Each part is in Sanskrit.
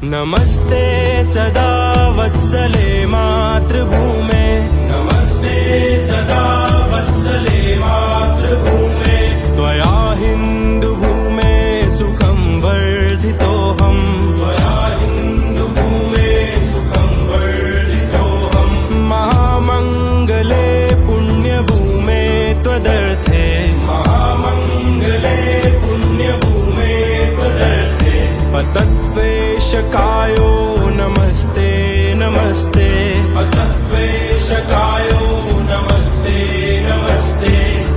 नमस्ते सदा वत्सले मातृभूमे, नमस्ते सदा वत्सले मातृभूमे। त्वया हिन्दुभूमे सुखं वर्धितोऽहम्, त्वया हिन्दुभूमे सुखं वर्धितोऽहम्। महामङ्गले पुण्यभूमे त्वदर्थे, महामङ्गले पुण्यभूमे त्वदर्थे। पतद्वेषकायो नमस्ते नमस्ते, पतद्वेषकायो नमस्ते नमस्ते।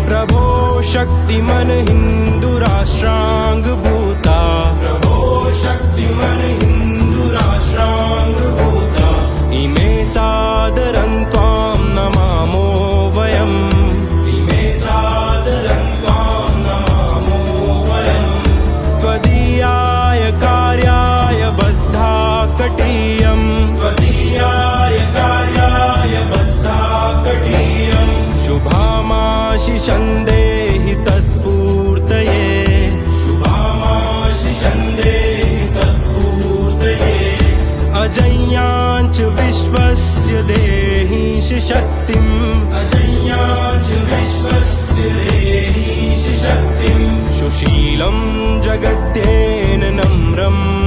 प्रभो शक्तिमन हिन्दुराष्ट्राङ्गभूता, प्रभो शक्तिमन हिन्दुराष्ट्राङ्गभूता। इमे सादरं त्वां नमामो वयम्, इमे सादरं त्वां नमामो वयम्। त्वदीयाय कार्याय बद्धा कटीयम्, त्वदीयाय कार्याय बद्धा कटीयम्। शुभामाशिषं देहि तत्पूर्तये, शुभामाशिषं देहि तत्पूर्तये। अजय्याञ्च विश्वस्य देहीश शक्तिम्, अजय्याञ्च विश्वस्य देहीश शक्तिम्। सुशीलं जगद्येन नम्रम्